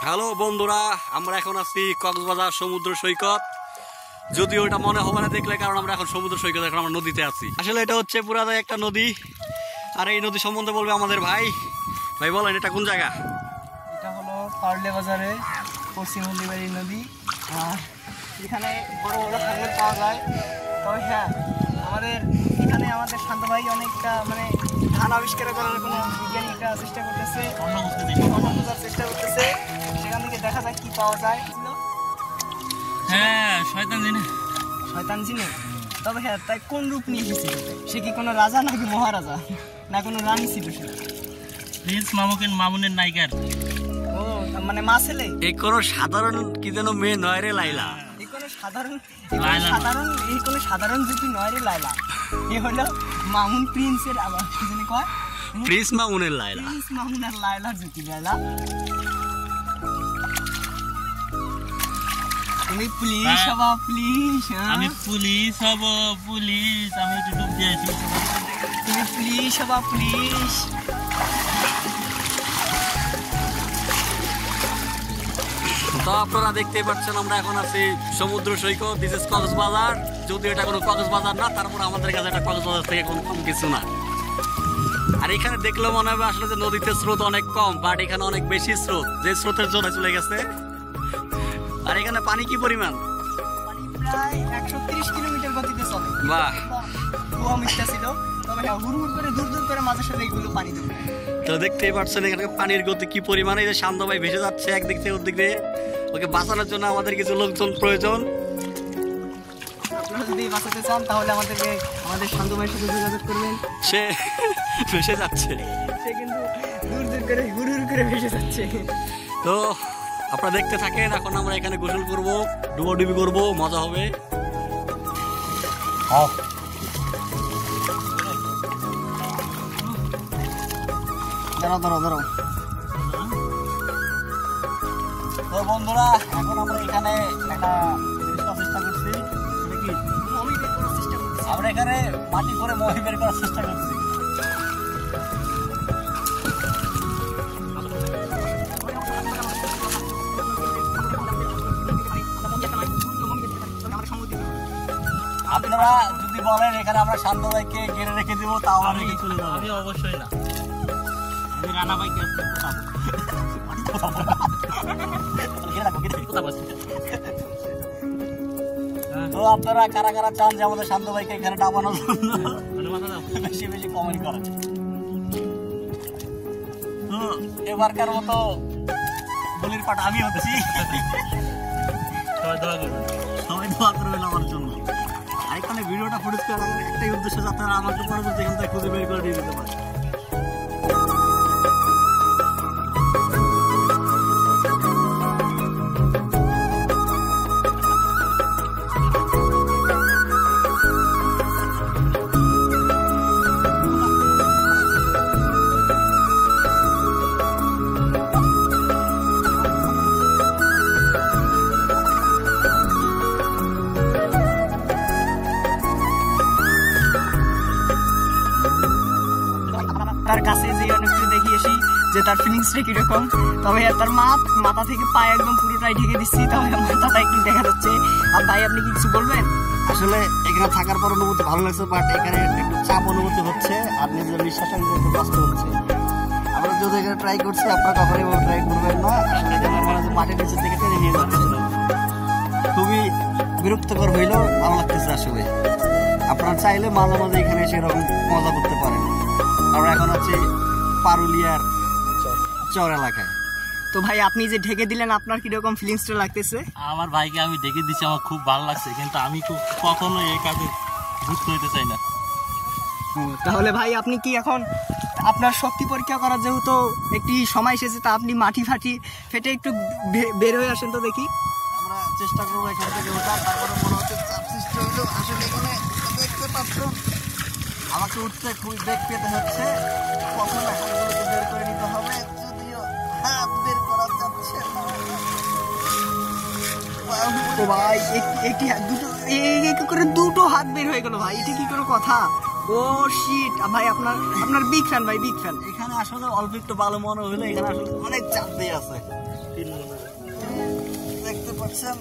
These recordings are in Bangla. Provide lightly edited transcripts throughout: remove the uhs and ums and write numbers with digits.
হ্যালো বন্ধুরা, আমরা এখন আছি কক্সবাজার সমুদ্র সৈকত। যদিও এটা মনে হবে না দেখলে, কারণ আমরা এখন সমুদ্র সৈকত, এখন আমরা নদীতে আছি। আসলে এটা হচ্ছে পুরাতন একটা নদী, আর এই নদী সম্বন্ধে বলবে আমাদের ভাই। ভাই বলেন, এটা কোন জায়গা? এটা হলো পার্লে বাজারে পশ্চিম হলদিবাড়ি নদী। আর এখানে বড় বড় খাগর পাওয়া যায়। তবে হ্যাঁ, এখানে আমাদের শান্ত ভাই অনেকটা ধান আবিষ্কার করার কোনো বিজ্ঞানীরা চেষ্টা করতেছে, খোঁজার চেষ্টা করতেছে। সেখান থেকে দেখা যায় কি পাওয়া যায়। হ্যাঁ, শয়তান জিনে। তবে হ্যাঁ, তাই কোন রূপ নিয়ে এসেছিল? সে কি কোনো রাজা নাকি মহারাজা, না কোনো রানী ছিল? সে প্রিন্স মামুনের নায়িকার ও মা ছেলে। এই কোনো সাধারণ কি যেন মেয়ে নয় রে লাইলা। এই কোনো সাধারণ যদি নয় রে লাইলা। এ হলো মামুন প্রিন্সের, আবার কি জানি কয়, প্রিন্স মামুনের লাইলা। প্রিন্স মামুন আর লাইলার জ্যোতি লাইলা। তুমি প্লিজ হবা, প্লিজ। আমি পুলিশ হব, পুলিশ। আমি একটু ডুব দিয়েছি। তুমি প্লিজ হবা, প্লিজ। তো আপনারা দেখতেই পাচ্ছেন, আমরা এখন আছি সমুদ্র সৈকত। This is Cox's Bazar. যদিও এটা কোনো কক্সবাজার না, তারপর আমাদের কাছে এটা কক্সবাজার থেকে কোনো কম কিছু না। আর এখানে দেখলে মনে হবে আসলে যে নদীতে স্রোত অনেক কম, বাট এখানে অনেক বেশি স্রোত, যে স্রোতের জন্য চলে গেছে। আর এখানে পানি কি পরিমাণ? প্রায় 130 কিলোমিটার গতিতে চলে। বাহ, ছিল। তবে হ্যাঁ, হুড় করে দূর করে মাঝে সাথে এগুলো পানি দেবে। তো দেখতেই পাচ্ছেন এখানে পানির গতি কি পরিমাণে। এই যে শান্ত ভাই ভেসে যাচ্ছে একদিক থেকে ওদিক দিয়ে। ওকে বাঁচানোর জন্য আমাদের কিছু লোকজন প্রয়োজন। আপনারা যদি বাঁচাতে চান তাহলে আমাদের শান্ত ভাইয়ের সাথে যোগাযোগ করবেন। সে ভেসে যাচ্ছে, সে কিন্তু দূর করে হুড় করে ভেসে যাচ্ছে। তো আপনারা দেখতে থাকেন। এখন আমরা এখানে গোসল করবো, ডুবোডুবি করবো, মজা হবে। ধরো। তো বন্ধুরা, এখন আমরা এখানে একটা চেষ্টা করছি। আমরা এখানে মাটি করে মহি বের করার চেষ্টা করছি। আপনারা যদি বলেন এখানে আমরা শান্ত ভাইকে ঘিরে রেখে দিব, তাও আমি চলে যাবো। আমি অবশ্যই না, আমি রানা ভাইকে তো আপনারা কারা কারা চান যে আমাদের শান্ত ভাইকে এখানে ডাবানোর জন্য বেশি বেশি কমেন্ট করেন। তো এবারকার মতো বলির পাট আমি হচ্ছি। সবাই দোয়া করবেন আমার জন্য। আর এখানে ভিডিওটা ফুটেজ করার একটাই উদ্দেশ্য, যাতে আমাকে পরবর্তী এখান থেকে খুঁজে বের করে দিয়ে দিতে পারে। তার কাছে যে অনেকটা দেখিয়েছি যে তার ফিলিংসটা কিরকম। তবে তার মাথা থেকে পায়ে একদম পুরোটাই ঢেকে দিচ্ছি, তবে মাথাটা একটু দেখা যাচ্ছে। আর ভাই, আপনি কি কিছু বলবেন? আসলে এখানে থাকার পর অনুভূতি ভালো লাগছে, বাট এখানে একটু চাপ অনুভূতি হচ্ছে, আর নিজের নিঃশ্বাস নিতে একটু কষ্ট হচ্ছে। আমরা যদি এখানে ট্রাই করছি, আপনারা কখনই ট্রাই করবেন না। আসলে আমার মনে হচ্ছে মাটির নিচের দিকে টেনে নিয়ে যাচ্ছে, খুবই বিরক্তকর হইলেও ভালো লাগতেছে। আসলে আপনারা চাইলে মাঝে মাঝে এখানে সেরকম মজা করতে পারেন। আমরা এখন আছি পারুলিয়ার চর এলাকায়। তো ভাই, আপনি যে ঢেকে দিলেন, আপনার কিরকম ফিলিংসটা লাগতেছে? আমার ভাইকে আমি ডেকে দিচ্ছি, আমার খুব ভালো লাগছে, কিন্তু আমি কখনো এই কাজে যুক্ত হইতে চাই না। তাহলে ভাই, আপনি কি এখন আপনার শক্তি পরীক্ষা করার যেহেতু একটি সময় এসেছে, তা আপনি মাটি ফেটে একটু বের হয়ে আসেন তো দেখি। আমরা চেষ্টা করবো এখান থেকে ওঠার। তারপরে মনে হচ্ছে চাপ সৃষ্টি হইলো। আসলে এখানে দেখতে পাচ্ছ আমাকে উঠতে খুবই বেগ পেতে হচ্ছে। কখন হাতগুলোকে বের করে নিতে হবে, যদিও হাত বের করা যাচ্ছে না। ও ভাই, দুটো হাত বের হয়ে গেল ভাই, এটা কি করে কথা? ও শিট ভাই, আপনার বিগ ফ্যান ভাই, বিগ ফ্যান। এখানে আসলে অল্প একটু ভালো মনে হইলো, এখানে আসলে অনেক চাপ দিয়ে আছে। দেখতে পাচ্ছেন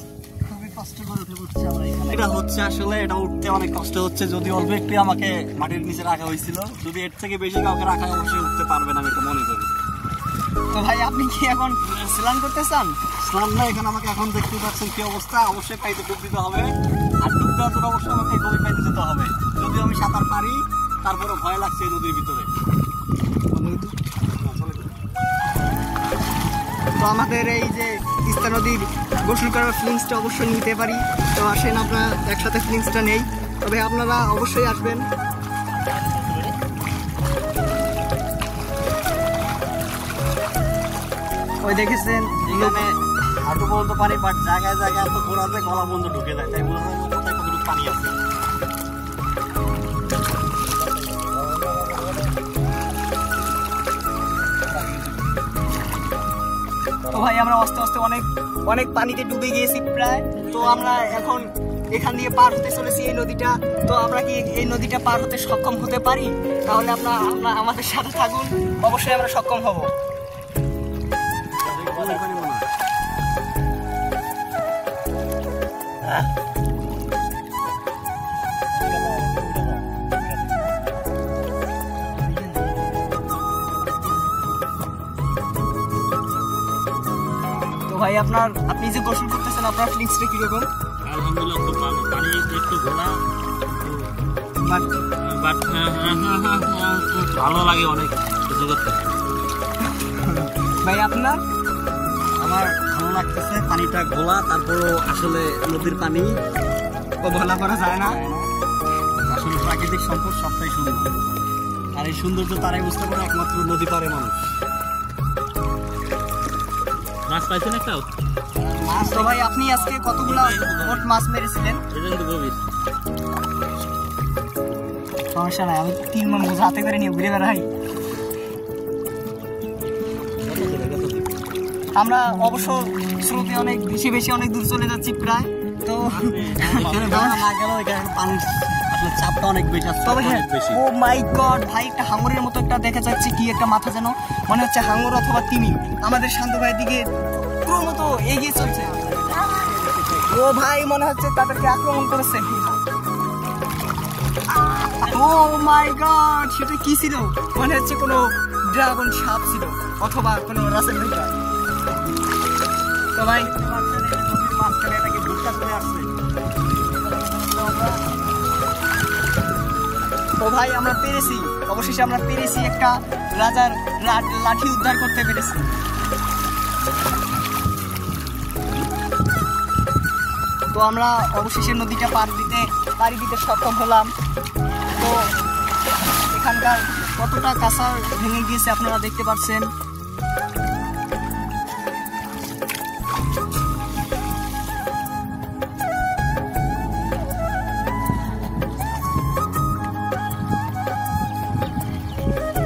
খুবই কষ্ট করে উঠছে আমরা এখানে। এটা হচ্ছে আসলে এটা উঠতে অনেক কষ্ট হচ্ছে, যদি অল্প একটু আমাকে মাটির নিচে রাখা হয়েছিল, যদি এর থেকে বেশি কাউকে রাখা অবশ্যই উঠতে পারবে না আমি তো মনে করি। তো ভাই আপনি কি এখন স্নান করতে চান? স্নান না, এখানে আমাকে এখন দেখতে পাচ্ছেন কি অবস্থা, অবশ্যই পাইতে ডুব দিতে হবে, আর ডুব দেওয়ার জন্য অবশ্যই আমাকে গভীর পাইতে যেতে হবে। যদিও আমি সাঁতার পারি, তারপরেও ভয় লাগছে এই নদীর ভিতরে। তো আমাদের এই যে তিস্তা নদীর গোসল করার ফিলিংসটা অবশ্যই নিতে পারি। তো আসেন আমরা একসাথে ফিলিংসটা নেই, তবে আপনারা অবশ্যই আসবেন। ওই দেখেছেন এখানে হাঁটু পর্যন্ত পানি, বাট জায়গায় জায়গায় এত ঘোরাতে গলা বন্ধ ঢুকে যায়, তাই বোঝা যায় কোথায় কতটুকু পানি আছে। তো ভাই আমরা আস্তে আস্তে অনেক অনেক পানিতে ডুবে গিয়েছি প্রায়। তো আমরা এখন এখান দিয়ে পার হতে চলেছি এই নদীটা। তো আমরা কি এই নদীটা পার হতে সক্ষম হতে পারি? তাহলে আপনারা আমাদের সাথে থাকুন, অবশ্যই আমরা সক্ষম হব। তো ভাই আপনি যে গোসল করতেছেন আপনার ফিলিংসটা কিরকম? আলহামদুলিল্লাহ খুব ভালো, পানি একটু ঘোলা, বাট বাট ভালো লাগে অনেক কিছু করতে। ভাই আপনার? আমার ভালো লাগতেছে, পানিটা ঘোলা, তারপরও আসলে নদীর পানি ভোলা করা যায় না। আসলে প্রাকৃতিক সম্পদ সবটাই সুন্দর, আর এই সৌন্দর্য তারাই বুঝতে পারে একমাত্র নদী পারে মানুষ। মাছ পাইছেন একটাও? মাছ তো ভাই আপনি আজকে কতগুলো মোট মাছ মেরেছিলেন? এটা কিন্তু গভীর। সমস্যা নাই, আমি 3 মন বোঝা হাতে করে নিয়ে ঘুরে বেড়াই। আমরা অবশ্য স্রোতে অনেক বেশি অনেক দূর চলে যাচ্ছি প্রায়। তো এখানে যাওয়া না গেলেও এখানে পানির আসলে চাপটা অনেক বেশি, তবে হ্যাঁ, অনেক বেশি। ও মাই গড ভাই, একটা হাঙরের মতো একটা দেখা যাচ্ছে, কি একটা মাথা যেন মনে হচ্ছে হাঙর অথবা তিমি আমাদের শান্ত ভাইয়ের দিকে পুরো মতো এগিয়ে চলছে। ও ভাই মনে হচ্ছে তাদেরকে আক্রমণ করেছে। ও মাই গড, সেটা কি ছিল? মনে হচ্ছে কোনো ড্রাগন সাপ ছিল অথবা কোনো রাসেল ভাইটা। তো ভাই নদীর মাঝখানে এটাকে ভুট্টা চলে আসছে। তো ভাই আমরা পেরেছি, অবশেষে আমরা পেরেছি, একটা রাজার লাঠি উদ্ধার করতে পেরেছি। তো আমরা অবশেষে নদীটা পাড়ি দিতে সক্ষম হলাম। তো এখানকার কতটা কাঁচা ভেঙে গিয়েছে আপনারা দেখতে পাচ্ছেন।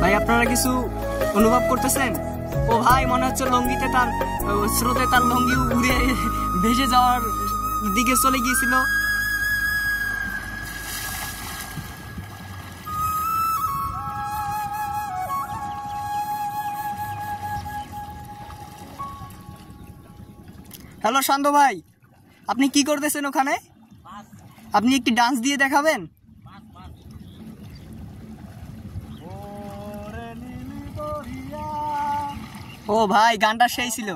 ভাই আপনারা কিছু অনুভব করতেছেন? ও ভাই মনে হচ্ছে লঙ্গিতে তার স্রোতে তার লঙ্গি উড়ে ভেসে যাওয়ার দিকে চলে গিয়েছিল। হ্যালো শান্ত ভাই, আপনি কি করতেছেন ওখানে? আপনি একটি ডান্স দিয়ে দেখাবেন? ও ভাই গানটা সেই ছিল।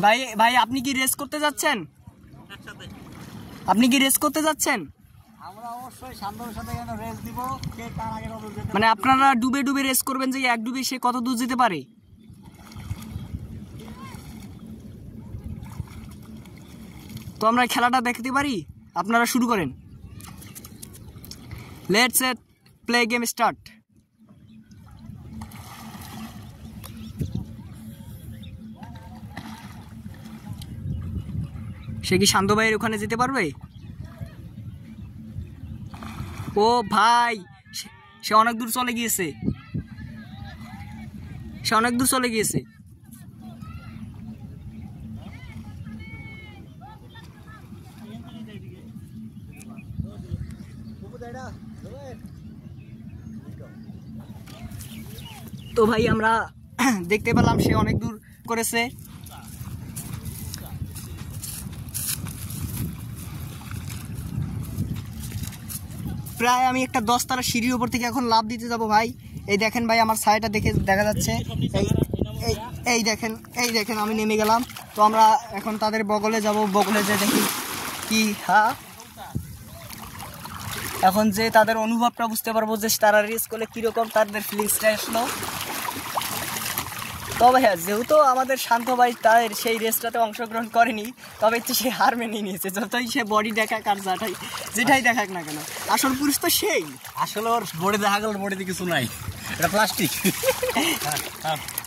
ভাই ভাই আপনি কি রেস করতে যাচ্ছেন? আপনি কি রেস করতে যাচ্ছেন? আমরা অবশ্যই শান্তর সাথে এখানে রেস দিব, কে কার আগে কত যেতে। মানে আপনারা ডুবে ডুবে রেস করবেন যে এক ডুবে সে কত দূর যেতে পারে। তো আমরা খেলাটা দেখতে পারি, আপনারা শুরু করেন। Let's play game start. সে কি শান্ত ভাইয়ের ওখানে যেতে পারবে? ও ভাই সে অনেক দূর চলে গিয়েছে, সে অনেক দূর চলে গিয়েছে। তো ভাই আমরা দেখতে পেলাম সে অনেক দূর করেছে। প্রায় আমি একটা 10 তলা সিঁড়ির উপর থেকে এখন লাফ দিতে যাব ভাই। এই দেখেন ভাই আমার ছায়াটা দেখে দেখা যাচ্ছে, এই দেখেন, এই দেখেন আমি নেমে গেলাম। তো আমরা এখন তাদের বগলে যাব, বগলে যে দেখি কি হ্যাঁ এখন যে তাদের অনুভবটা বুঝতে পারবো যে তারা রেস করলে কীরকম তাদের ফিলিংসটা আসলো। তবে হ্যাঁ, যেহেতু আমাদের শান্ত ভাই তাদের সেই রেসটাতে অংশগ্রহণ করেনি, তবে তো সে হার মেনে নিয়েছে। যতই সে বডি দেখাক আর যেটাই দেখাক না কেন, আসল পুরুষ তো সেই। আসলে ওর বডি দেখা গেল, বডিতে কিছু নাই, এটা প্লাস্টিক।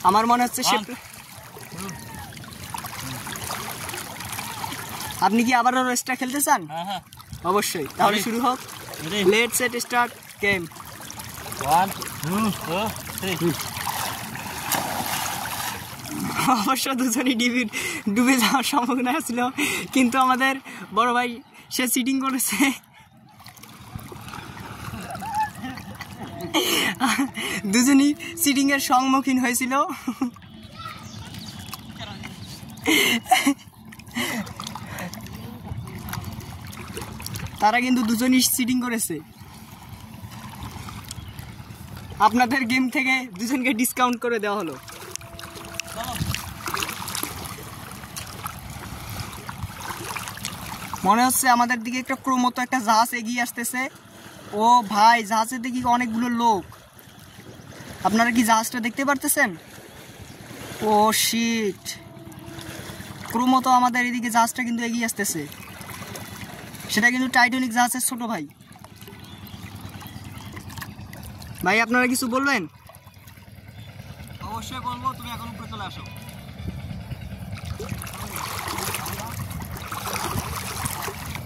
আমার মনে হচ্ছে সে। আপনি কি আবারও রেসটা খেলতে চান? অবশ্যই, তাহলে শুরু হোক। Let's set start game. 1 2 3। অবশ্য দুজনই ডুবে যাওয়ার সম্ভাবনা ছিল, কিন্তু আমাদের বড় ভাই সে চিটিং করেছে। দুজনই চিটিং এর সম্মুখীন হয়েছিল। তারা কিন্তু দুজনই চিটিং করেছে। আপনাদের গেম থেকে দুজনকে ডিসকাউন্ট করে দেওয়া হলো। মনে হচ্ছে আমাদের দিকে একটা ক্রমত একটা জাহাজ এগিয়ে আসতেছে। ও ভাই, জাহাজের দিকে অনেকগুলো লোক। আপনারা কি জাহাজটা দেখতে পারতেছেন? ও শিট, ক্রমত আমাদের এদিকে জাহাজটা কিন্তু এগিয়ে আসতেছে। সেটা কিন্তু টাইটানিক জাহাজের ছোট ভাই। ভাই আপনারা কিছু বলবেন? অবশ্যই বলবো, তুমি এখন উপরে চলে আসো।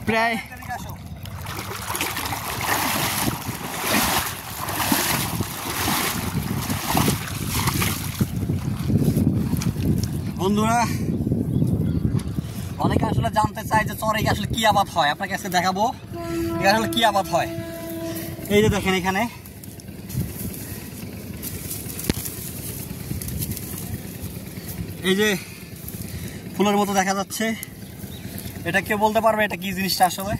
প্রায় বন্ধুরা, অনেকে আসলে জানতে চায় যে চরে আসলে কি আবাদ হয়। আপনাকে আজকে দেখাবো এখানে আসলে কি আবাদ হয়। এই যে দেখেন, এখানে এই যে ফুলের মতো দেখা যাচ্ছে, এটা কেউ বলতে পারবে এটা কি জিনিসটা আসলে?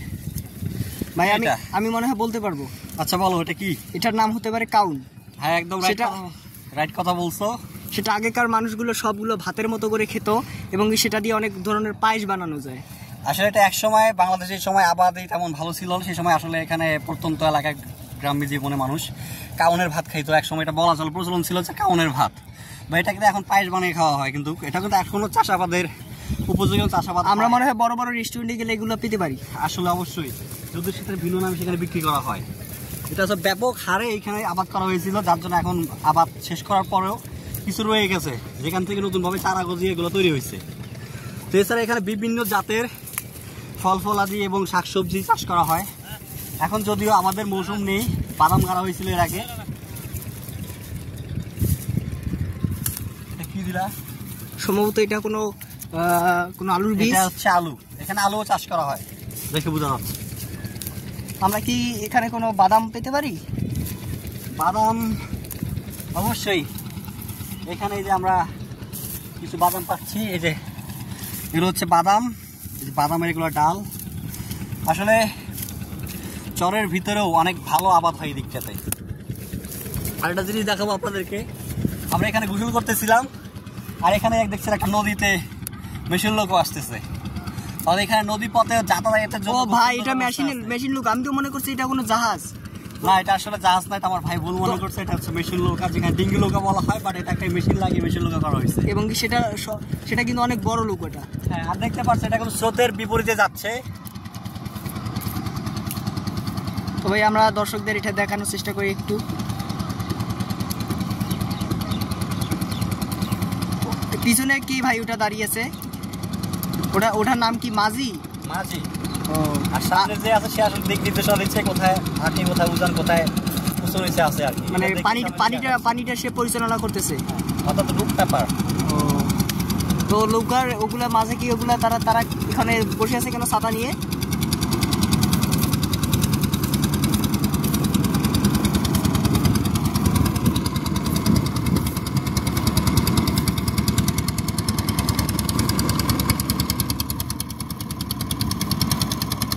ভাই আমি মনে হয় বলতে পারবো। আচ্ছা বলো, এটা কি? এটার নাম হতে পারে কাউন। হ্যাঁ, একদম রাইট কথা বলছো। সেটা আগেকার মানুষগুলো সবগুলো ভাতের মতো করে খেত, এবং সেটা দিয়ে অনেক ধরনের পায়েস বানানো যায়। আসলে এটা এক সময় বাংলাদেশের সময় আবাদই তেমন ভালো ছিল, সেই সময় আসলে এখানে প্রত্যন্ত এলাকায় গ্রাম্য জীবনে মানুষ কাউনের ভাত খাইতো। এক সময় এটা বলা চল প্রচলন ছিল যে কাউনের ভাত, বা এটা কিন্তু এখন পায়েস বানিয়ে খাওয়া হয়। কিন্তু এটা কিন্তু এখনো চাষাবাদের উপযোগী চাষাবাদ। আমরা মনে হয় বড় বড় রেস্টুরেন্টে গেলে এগুলো পেতে পারি। আসলে অবশ্যই, যদি সেটা ভিন্ন নামে সেখানে বিক্রি করা হয়। এটা হচ্ছে ব্যাপক হারে এইখানে আবাদ করা হয়েছিল, যার জন্য এখন আবাদ শেষ করার পরেও কিছু রয়ে গেছে, যেখান থেকে নতুনভাবে চারা গজিয়ে এগুলো তৈরি হয়েছে। তো এছাড়া এখানে বিভিন্ন জাতের ফল ফলাদি এবং শাকসবজি চাষ করা হয়। এখন যদিও আমাদের মৌসুম নেই, বাদাম গাড়া হয়েছিল এর আগে। এটা কি দিলা? সম্ভবত এটা কোনো আলুর বীজ। এটা হচ্ছে আলু, এখানে আলুও চাষ করা হয়, দেখে বোঝা যাচ্ছে। আমরা কি এখানে কোনো বাদাম পেতে পারি? বাদাম অবশ্যই, এখানে এই যে আমরা কিছু বাদাম পাচ্ছি। এই যে এগুলো হচ্ছে বাদাম, এই যে বাদামের এগুলো ডাল। আসলে চরের ভিতরেও অনেক ভালো আবাদ হয় এই দিকটাতে। আরেকটা জিনিস দেখাবো আপনাদেরকে, আমরা এখানে গোসল করতেছিলাম, আর এখানে দেখছি একটা নদীতে মেশিন লোকও আসতেছে। তাহলে এখানে নদী পথে যাতায়াতের জন্য। ও ভাই, এটা মেশিন লোক। আমি তো মনে করছি এটা কোনো জাহাজ। না, এটা আসলে জাহাজ নয়, আমার ভাই ভুল মনে করছে। এটা হচ্ছে মেশিন নৌকা, যেখানে ডিঙ্গি নৌকা বলা হয়, বাট এটা একটা মেশিন লাগিয়ে মেশিন নৌকা করা হয়েছে। এবং কি সেটা কিন্তু অনেক বড় লোক ওটা। হ্যাঁ, আর দেখতে পাচ্ছেন এটা কিন্তু স্রোতের বিপরীতে যাচ্ছে। তো ভাই আমরা দর্শকদের এটা দেখানোর চেষ্টা করি একটু। পিছনে কি ভাই ওটা দাঁড়িয়েছে? ওটার নাম কি? মাঝি। মাঝি। আর সামনে যে আছে সে আসলে দিক নির্দেশনা দিচ্ছে, কোথায় হাঁটি, কোথায় উজান, কোথায় বছর হয়েছে আছে আর কি। মানে পানিটা সে পরিচালনা করতেছে, অর্থাৎ রুট পেপার। তো নৌকার ওগুলা মাঝে কি ওগুলা তারা এখানে বসে আছে কেন ছাতা নিয়ে?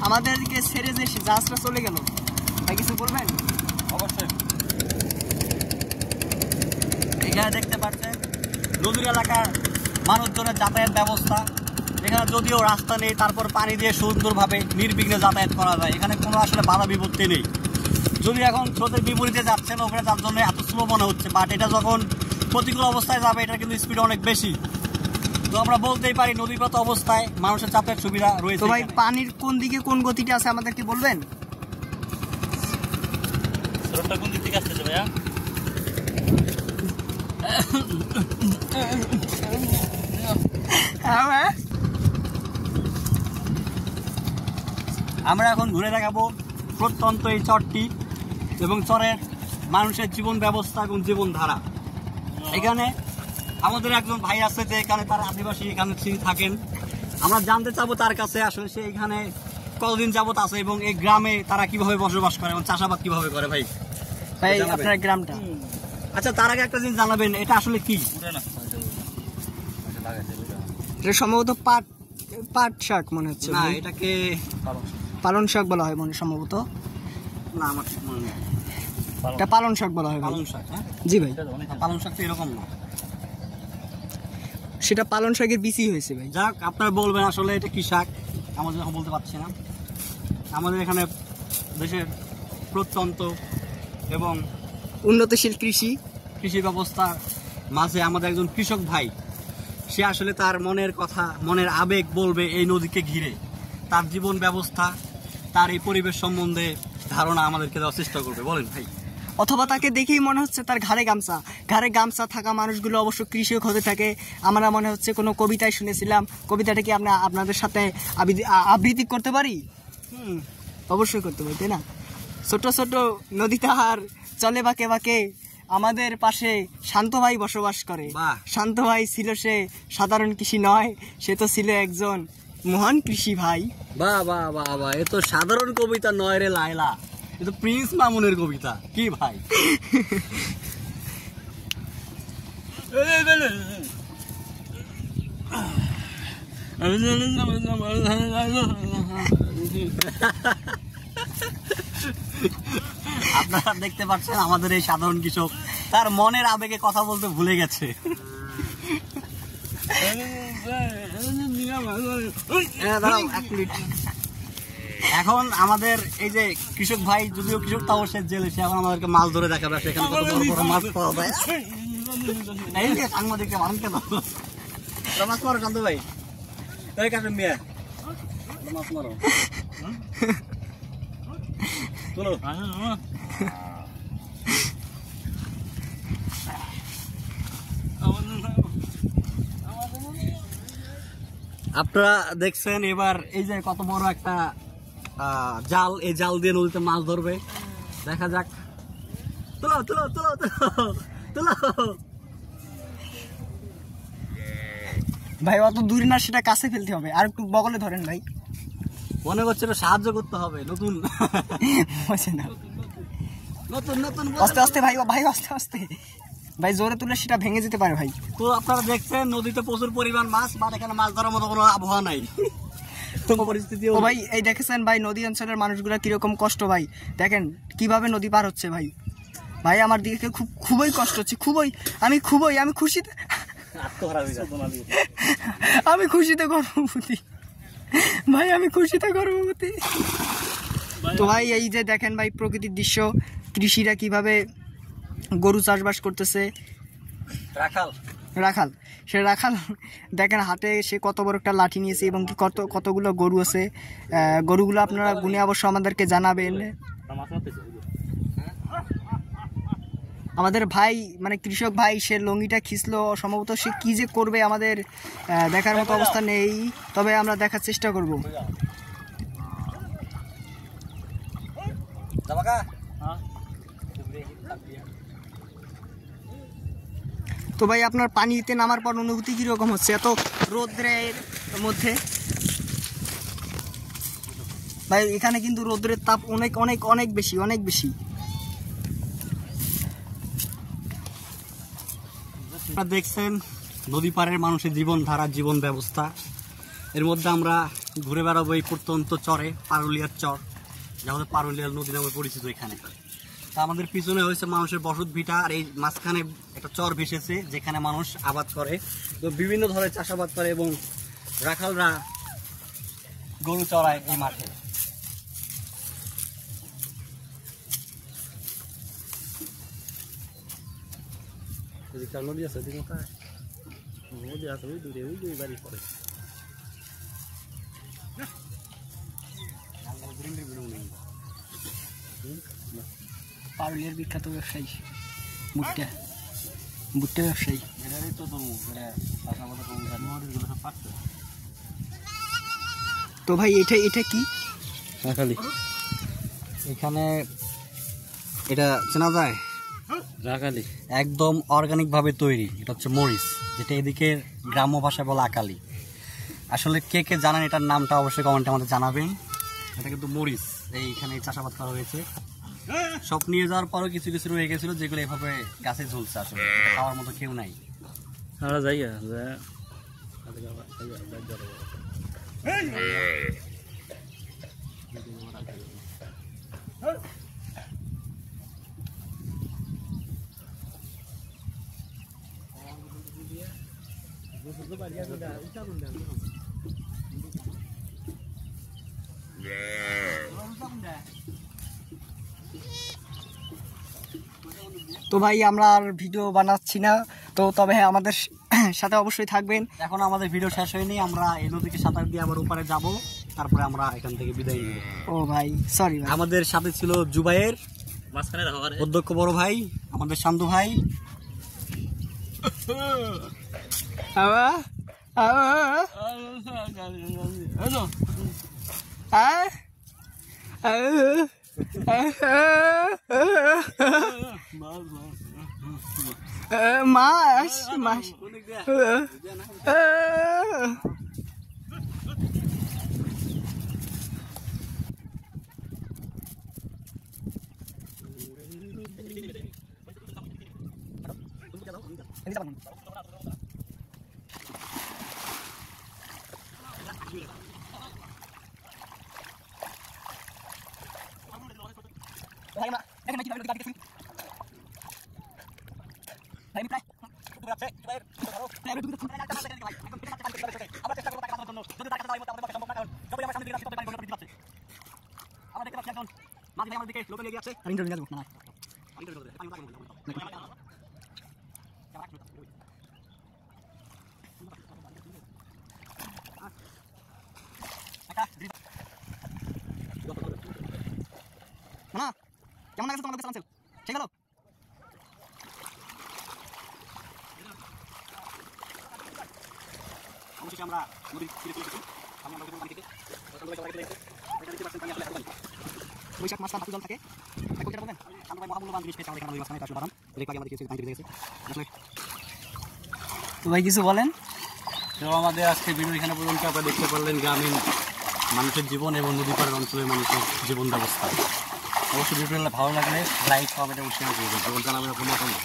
আমাদেরকে ছেড়ে যে জাহাজটা চলে গেল, ভাই কিছু বলবেন? অবশ্যই। এখানে দেখতে পাচ্ছেন নদীর এলাকার মানুষজনের যাতায়াত ব্যবস্থা। এখানে যদিও রাস্তা নেই, তারপর পানি দিয়ে সুন্দরভাবে নির্বিঘ্নে যাতায়াত করা যায়। এখানে কোনো আসলে বাধা বিপত্তি নেই। যদি এখন স্রোতের বিপরীতে যাচ্ছেন ওখানে, তার জন্য এত স্লো মনে হচ্ছে, বাট এটা যখন প্রতিকূল অবস্থায় যাবে এটা কিন্তু স্পিড অনেক বেশি। তো আমরা বলতেই পারি নদীগত অবস্থায় মানুষের যাতায়াত সুবিধা রয়েছে। তো ভাই পানির কোন দিকে কোন গতিটা আছে আমাদেরকে বলবেন? স্রোতটা কোন দিক থেকে আসতেছে ভাইয়া? আমরা এখন ঘুরে দেখাবো প্রত্যন্ত এই চরটি এবং চরের মানুষের জীবন ব্যবস্থা এবং জীবনধারা। এখানে আমাদের একজন ভাই আছে যে এখানে তার আদিবাসী এখানে তিনি থাকেন। আমরা জানতে চাবো তার কাছে আসলে সে এখানে কতদিন যাবত আছে এবং এই গ্রামে তারা কিভাবে বসবাস করে এবং চাষাবাদ কিভাবে করে। ভাই আপনার গ্রামটা? আচ্ছা, তার আগে একটা জিনিস জানাবেন, এটা আসলে কি? এটা সম্ভবত পাট শাক মনে হচ্ছে। না, এটাকে পালন শাক বলা হয় মনে সম্ভবত। না, আমার ঠিক মনে নেই। এটা পালন শাক বলা হয়। পালং শাক? হ্যাঁ জি ভাই, পালং শাক তো এরকম না, সেটা পালন শাকের বিচি হয়েছে ভাই। যাক, আপনারা বলবেন আসলে এটা কি শাক, আমাদের এখন বলতে পারছি না। আমাদের এখানে দেশের প্রত্যন্ত এবং উন্নতশীল কৃষি ব্যবস্থার মাঝে আমাদের একজন কৃষক ভাই, সে আসলে তার মনের কথা, মনের আবেগ বলবে এই নদীকে ঘিরে। তার জীবন ব্যবস্থা, তার এই পরিবেশ সম্বন্ধে ধারণা আমাদেরকে দেওয়ার চেষ্টা করবে। বলেন ভাই। অথবা তাকে দেখেই মনে হচ্ছে তার ঘাড়ে গামছা থাকা মানুষগুলো অবশ্য কৃষক হতে থাকে। আমরা মনে হচ্ছে কোনো কবিতায় শুনেছিলাম, কবিতাটা কি আমরা আপনাদের সাথে আবৃত্তি করতে পারি? অবশ্যই করতে পারি, তাই না? ছোট ছোট নদী তাহার চলে বাঁকে বাঁকে, আমাদের পাশে শান্ত ভাই বসবাস করে। শান্ত ভাই ছিল সে সাধারণ কৃষি নয়, সে তো ছিল একজন মহান কৃষি ভাই। বাহ বাহ বাহ বাহ, এ তো সাধারণ কবিতা নয় রে লায়লা, এ তো প্রিন্স মামুনের কবিতা। কি ভাই? আপনারা দেখতে পাচ্ছেন আমাদের এই সাধারণ কৃষক তার মনের আবেগে কথা বলতে ভুলে গেছে। এখন আমাদের এই যে কৃষক ভাই, যদিও কৃষক তাও সে জেলে, সে এখন আমাদেরকে মাছ ধরে দেখাবে সেখানে কত বড় বড় মাছ পাওয়া যায়। এই যে সাংবাদিককে মারেন কেন? মাছ মারো কান্ত ভাই, এই কাছে মিয়া মাছ মারো, চলো। আপনারা দেখছেন এবার এই যে কত বড় একটা জাল, এই জাল দিয়ে নদীতে মাছ ধরবে। দেখা যাক। তোলো তোলো তোলো তোলো তোলো। ভাই অত দূরে না, সেটা কাছে ফেলতে হবে, আর একটু বগলে ধরেন ভাই। মনে করছে সাহায্য করতে হবে। নতুন নতুন নতুন আস্তে আস্তে ভাই, ভাই আস্তে আস্তে ভাই, জোরে তুলে সেটা ভেঙে যেতে পারে ভাই। তো আপনারা দেখছেন নদীতে প্রচুর পরিমাণ মাছ, বাট এখানে মাছ ধরার মতো কোনো আবহাওয়া নাই। পরিস্থিতি ভাই এই দেখেছেন ভাই, নদী অঞ্চলের মানুষগুলা কিরকম কষ্ট ভাই, দেখেন কিভাবে নদী পার হচ্ছে ভাই। ভাই আমার দিকে খুবই কষ্ট হচ্ছে, আমি খুশিতে, আমি খুশিতে গর্ভবতী ভাই, আমি খুশিতে গর্ভবতী। তো ভাই এই যে দেখেন ভাই প্রকৃতির দৃশ্য, কৃষিরা কিভাবে গরু চাষবাস করতেছে। রাখাল সে রাখাল দেখেন হাতে সে কত বড় একটা লাঠি নিয়েছে এবং কি কতগুলো গরু আছে। গরুগুলো আপনারা গুনে অবশ্য আমাদেরকে জানাবেন। আমাদের ভাই মানে কৃষক ভাই, সে লঙ্গিটা খিঁচলো, সম্ভবত সে কি যে করবে আমাদের দেখার মতো অবস্থা নেই, তবে আমরা দেখার চেষ্টা করব। তো ভাই আপনার পানিতে নামার পর অনুভূতি কিরকম হচ্ছে এত রোদ্রের মধ্যে? ভাই এখানে কিন্তু রোদ্রের তাপ অনেক অনেক অনেক বেশি, অনেক বেশি। আপনারা দেখছেন নদী পাড়ের মানুষের জীবনধারা, জীবন ব্যবস্থা। এর মধ্যে আমরা ঘুরে বেড়াবো এই প্রত্যন্ত চরে, পারুলিয়ার চর, যা আমাদের পারুলিয়ার নদী নামে পরিচিত। এখানে তা আমাদের পিছনে হয়েছে মানুষের বসত ভিটা, আর এই মাঝখানে একটা চর ভেসেছে যেখানে মানুষ আবাদ করে, তো বিভিন্ন ধরনের চাষাবাদ করে এবং রাখালরা গরু চড়ায় এই মাঠে। নদী আছে, নদী আছে, ওই দূরে, ওই দুই বাড়ি পরে। পারুলিয়ার বিখ্যাত ব্যবসায়ী ভুট্টা, ভুট্টা ব্যবসায়ী। এটারই তো তরমুজ, তো ভাই এটা এটা কি? এখানে এটা চেনা যায় রাখালি, একদম অর্গানিক ভাবে তৈরি। এটা হচ্ছে মরিচ, যেটা এদিকে গ্রাম্য ভাষায় বলে আকালি। আসলে কে কে জানেন এটার নামটা অবশ্যই কমেন্টে আমাদের জানাবেন। এটা কিন্তু মরিচ এইখানে চাষাবাদ করা হয়েছে। সব নিয়ে যাওয়ার পরও কিছু কিছু রয়ে গেছিল যেগুলো এভাবে গাছে ঝুলছে। আসলে এটা খাওয়ার মতো কেউ নাই। তো ভাই আমরা আর ভিডিও বানাচ্ছি না, তো তবে হ্যাঁ আমাদের সাথে অবশ্যই থাকবেন। এখন আমাদের ভিডিও শেষ হয়নি, আমরা এই নদীকে সাঁতার দিয়ে আবার ওপারে যাব, তারপরে আমরা এখান থেকে বিদায় নিব। ও ভাই সরি ভাই। আমাদের সাথে ছিল জুবাইর, অধ্যক্ষ বড় ভাই, আমাদের শান্তু ভাই। মাছ মাছ না কেমন লাগছে তোমাদের সালাম ঠিক গেল? অবশ্যই আমরা নদীর তীরে চলে এসেছি। বৈশাখ মাসটা জল থাকে, বলবেন আমরা মহামূল্যবান জিনিস পেয়েছি আমাদের নদী মাঝখানে, আসলে বাদাম এদিকে আমাদের কিছু পানি গেছে। তো ভাই কিছু বলেন। তো আমাদের আজকে ভিডিও এখানে পর্যন্ত আপনারা দেখতে পারলেন গ্রামীণ মানুষের জীবন এবং নদী পাড়ের অঞ্চলের মানুষের জীবন ব্যবস্থা। অবশ্যই ভিডিওটা ভালো লাগলে লাইক কমেন্ট এবং শেয়ার করবেন এবং জানাবেন আপনার মতামত।